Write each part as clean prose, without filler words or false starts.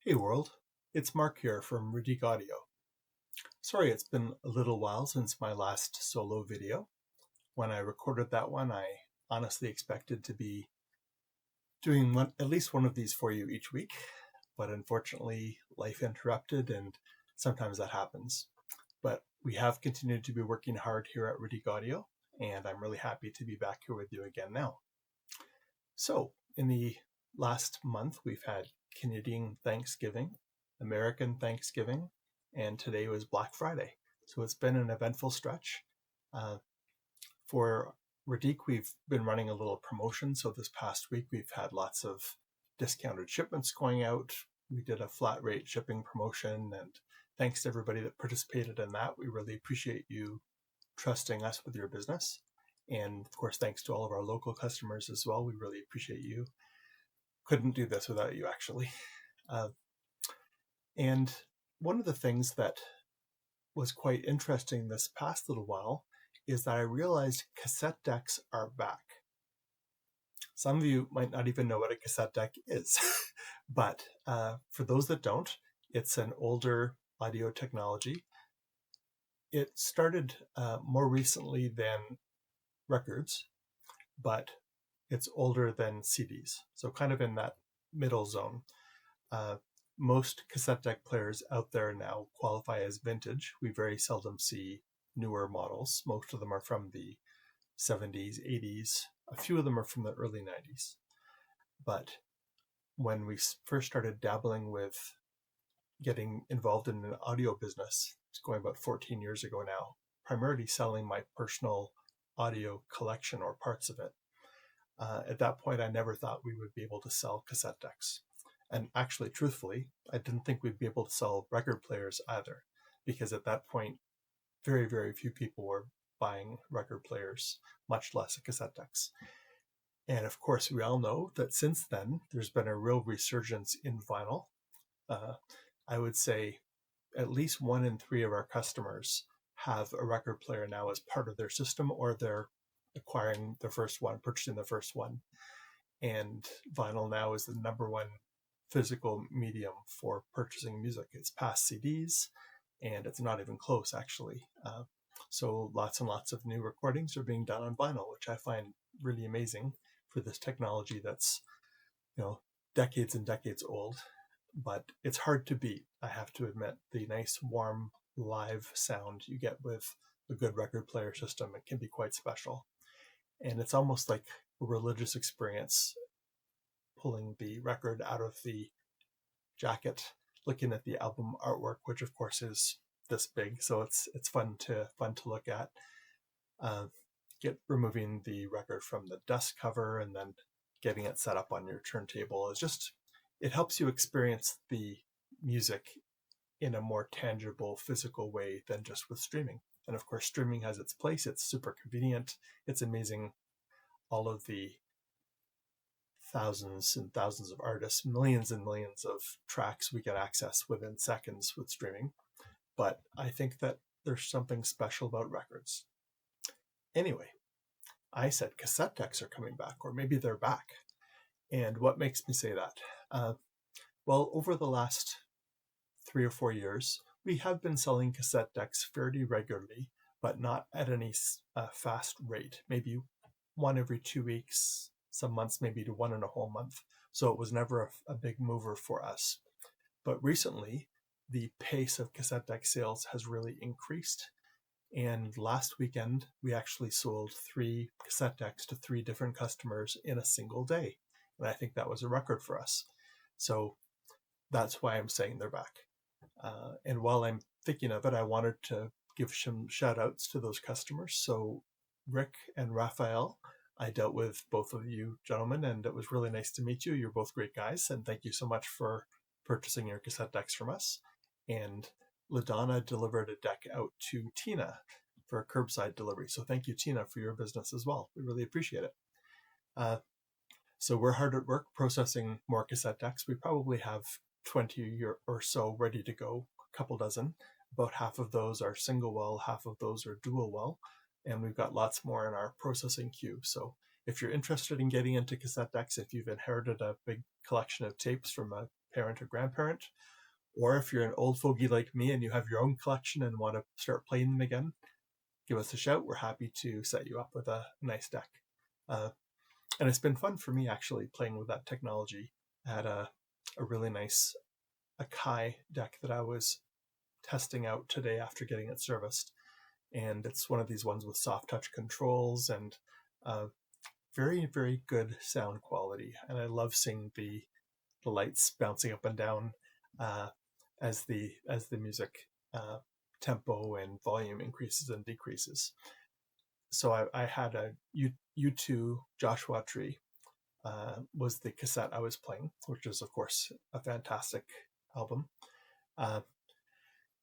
Hey world, it's Mark here from Radique Audio. Sorry it's been a little while since my last solo video. When I recorded that one, I honestly expected to be doing at least one of these for you each week, but unfortunately life interrupted and sometimes that happens. But we have continued to be working hard here at Radique Audio, and I'm really happy to be back here with you again now. So, in the last month, we've had Canadian Thanksgiving, American Thanksgiving, and today was Black Friday. So it's been an eventful stretch. For Radique, we've been running a little promotion. So this past week, we've had lots of discounted shipments going out. We did a flat rate shipping promotion, and thanks to everybody that participated in that. We really appreciate you trusting us with your business. And of course, thanks to all of our local customers as well. We really appreciate you. Couldn't do this without you, actually. And one of the things that was quite interesting this past little while is that I realized cassette decks are back. Some of you might not even know what a cassette deck is, but for those that don't, it's an older audio technology. It started more recently than records, but it's older than CDs, so kind of in that middle zone. Most cassette deck players out there now qualify as vintage. We very seldom see newer models. Most of them are from the 70s, 80s. A few of them are from the early 90s. But when we first started dabbling with getting involved in an audio business, it's going about 14 years ago now, primarily selling my personal audio collection or parts of it. At that point, I never thought we would be able to sell cassette decks. And actually, truthfully, I didn't think we'd be able to sell record players either, because at that point, very, very few people were buying record players, much less cassette decks. And of course, we all know that since then, there's been a real resurgence in vinyl. I would say at least 1 in 3 of our customers have a record player now as part of their system, or they're acquiring the first one, purchasing the first one. And vinyl now is the number one physical medium for purchasing music. It's past CDs, and it's not even close, actually. So lots and lots of new recordings are being done on vinyl, which I find really amazing for this technology that's, decades and decades old. But it's hard to beat, I have to admit, the nice, warm, live sound you get with a good record player system. It can be quite special. And it's almost like a religious experience, pulling the record out of the jacket, looking at the album artwork, which of course is this big, so it's fun to look at. Removing the record from the dust cover and then getting it set up on your turntable is just, it helps you experience the music in a more tangible, physical way than just with streaming. And of course, streaming has its place. It's super convenient. It's amazing. All of the thousands and thousands of artists, millions and millions of tracks we get access within seconds with streaming. But I think that there's something special about records. Anyway, I said cassette decks are coming back, or maybe they're back. And what makes me say that? Well, over the last 3 or 4 years, we have been selling cassette decks fairly regularly, but not at any fast rate. Maybe 1 every 2 weeks, some months maybe to 1 in a whole month. So it was never a big mover for us. But recently, the pace of cassette deck sales has really increased. And last weekend, we actually sold 3 cassette decks to 3 different customers in a single day. And I think that was a record for us. So that's why I'm saying they're back. And while I'm thinking of it, I wanted to give some shout outs to those customers. So Rick and Raphael, I dealt with both of you gentlemen, and it was really nice to meet you. You're both great guys, and thank you so much for purchasing your cassette decks from us. And LaDonna delivered a deck out to Tina for a curbside delivery. So thank you, Tina, for your business as well. We really appreciate it. So we're hard at work processing more cassette decks. We probably have 20 or so ready to go, a couple dozen. About half of those are single well, half of those are dual well, and we've got lots more in our processing queue. So if you're interested in getting into cassette decks, if you've inherited a big collection of tapes from a parent or grandparent. Or if you're an old fogey like me and you have your own collection and want to start playing them again, give us a shout. We're happy to set you up with a nice deck. And it's been fun for me actually playing with that technology. I had a really nice Akai deck that I was testing out today after getting it serviced. And it's one of these ones with soft touch controls and very, very good sound quality. And I love seeing the lights bouncing up and down as the music tempo and volume increases and decreases. So I had a U2 Joshua Tree was the cassette I was playing, which is of course a fantastic album.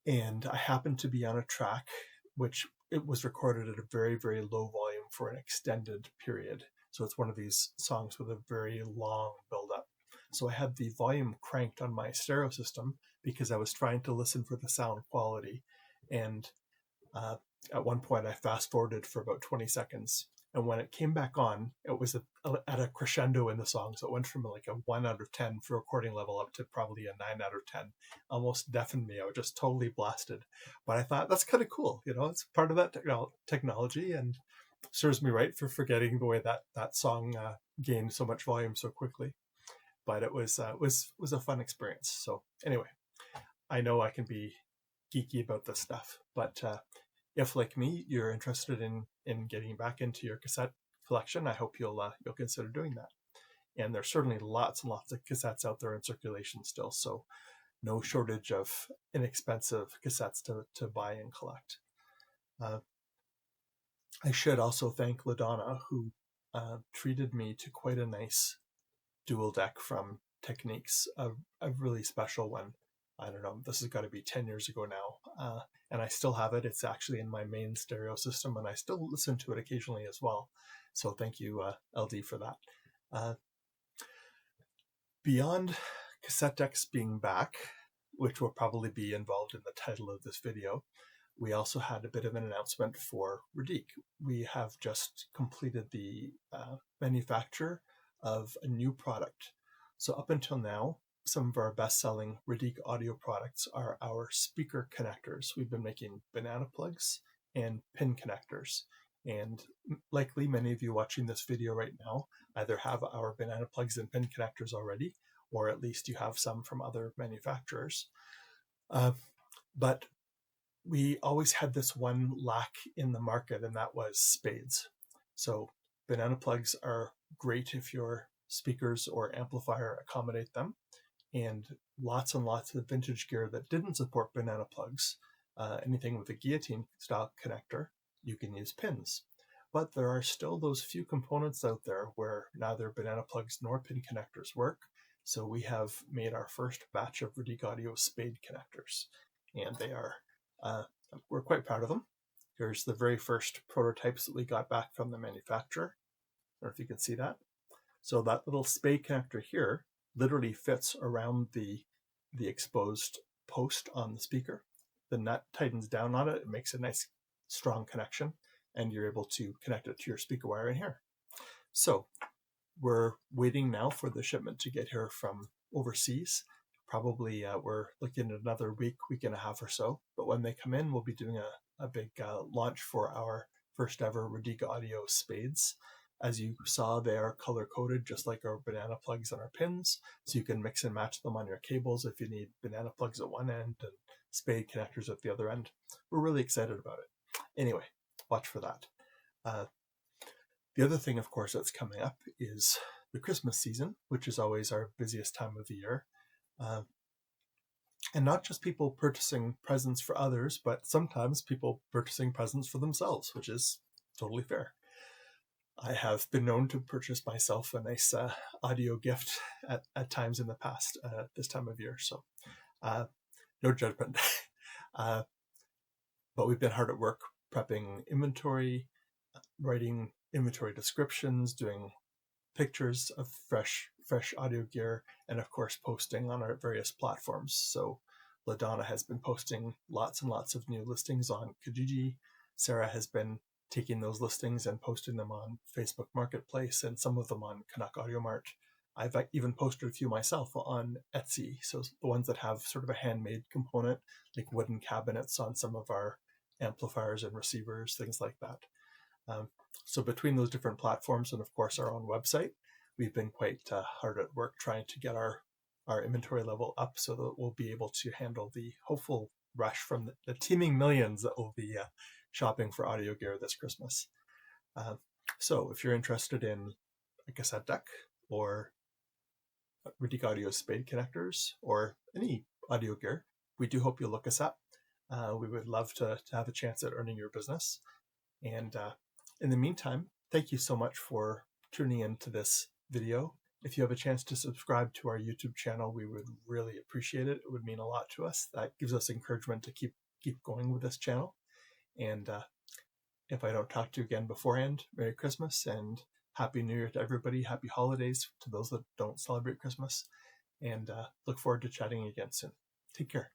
And I happened to be on a track which it was recorded at a very, very low volume for an extended period. So it's one of these songs with a very long build-up. So I had the volume cranked on my stereo system because I was trying to listen for the sound quality. And at one point I fast forwarded for about 20 seconds. And when it came back on, it was at a crescendo in the song. So it went from like a 1 out of 10 for recording level up to probably a 9 out of 10. Almost deafened me. I was just totally blasted. But I thought that's kind of cool. You know, it's part of that technology and serves me right for forgetting the way that song gained so much volume so quickly. But it was a fun experience. So anyway, I know I can be geeky about this stuff, but if, like me, you're interested in getting back into your cassette collection, I hope you'll consider doing that. And there's certainly lots and lots of cassettes out there in circulation still, so no shortage of inexpensive cassettes to buy and collect. I should also thank LaDonna, who treated me to quite a nice dual deck from Techniques, a really special one. I don't know, this has got to be 10 years ago now. And I still have it. It's actually in my main stereo system, and I still listen to it occasionally as well. So thank you, LD, for that. Beyond cassette decks being back, which will probably be involved in the title of this video, we also had a bit of an announcement for Radique. We have just completed the manufacture of a new product. So up until now, some of our best-selling Radique audio products are our speaker connectors. We've been making banana plugs and pin connectors. And likely many of you watching this video right now either have our banana plugs and pin connectors already, or at least you have some from other manufacturers. But we always had this one lack in the market, and that was spades. So banana plugs are great if your speakers or amplifier accommodate them, and lots of vintage gear that didn't support banana plugs, anything with a guillotine style connector, you can use pins. But there are still those few components out there where neither banana plugs nor pin connectors work. So we have made our first batch of Radique Audio Spade connectors, and they are, we're quite proud of them. Here's the very first prototypes that we got back from the manufacturer. I don't know if you can see that. So that little Spade connector here literally fits around the exposed post on the speaker. The nut tightens down on it. It makes a nice strong connection, and you're able to connect it to your speaker wire in here. So we're waiting now for the shipment to get here from overseas. Probably we're looking at another week and a half or so. But when they come in, we'll be doing a big launch for our first ever Radique Audio Spades. As you saw, they are color-coded just like our banana plugs and our pins, so you can mix and match them on your cables if you need banana plugs at one end and Spade connectors at the other end. We're really excited about it. Anyway, watch for that. The other thing, of course, that's coming up is the Christmas season, which is always our busiest time of the year. And not just people purchasing presents for others, but sometimes people purchasing presents for themselves, which is totally fair. I have been known to purchase myself a nice audio gift at times in the past this time of year, so no judgment. But we've been hard at work prepping inventory, writing inventory descriptions, doing pictures of fresh audio gear, and of course posting on our various platforms. So LaDonna has been posting lots and lots of new listings on Kijiji. Sarah has been taking those listings and posting them on Facebook Marketplace and some of them on Canuck Audio Mart. I've even posted a few myself on Etsy. So the ones that have sort of a handmade component, like wooden cabinets on some of our amplifiers and receivers, things like that. So between those different platforms and of course our own website, we've been quite hard at work trying to get our inventory level up so that we'll be able to handle the hopeful rush from the teeming millions that will be shopping for audio gear this Christmas. So if you're interested in a cassette deck or Radique Audio Spade Connectors or any audio gear, we do hope you'll look us up. We would love to have a chance at earning your business. And in the meantime, thank you so much for tuning into this video. If you have a chance to subscribe to our YouTube channel, we would really appreciate it. It would mean a lot to us. That gives us encouragement to keep going with this channel. And if I don't talk to you again beforehand, Merry Christmas and Happy New Year to everybody. Happy holidays to those that don't celebrate Christmas. And look forward to chatting again soon. Take care.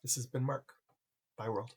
This has been Mark. Bye, world.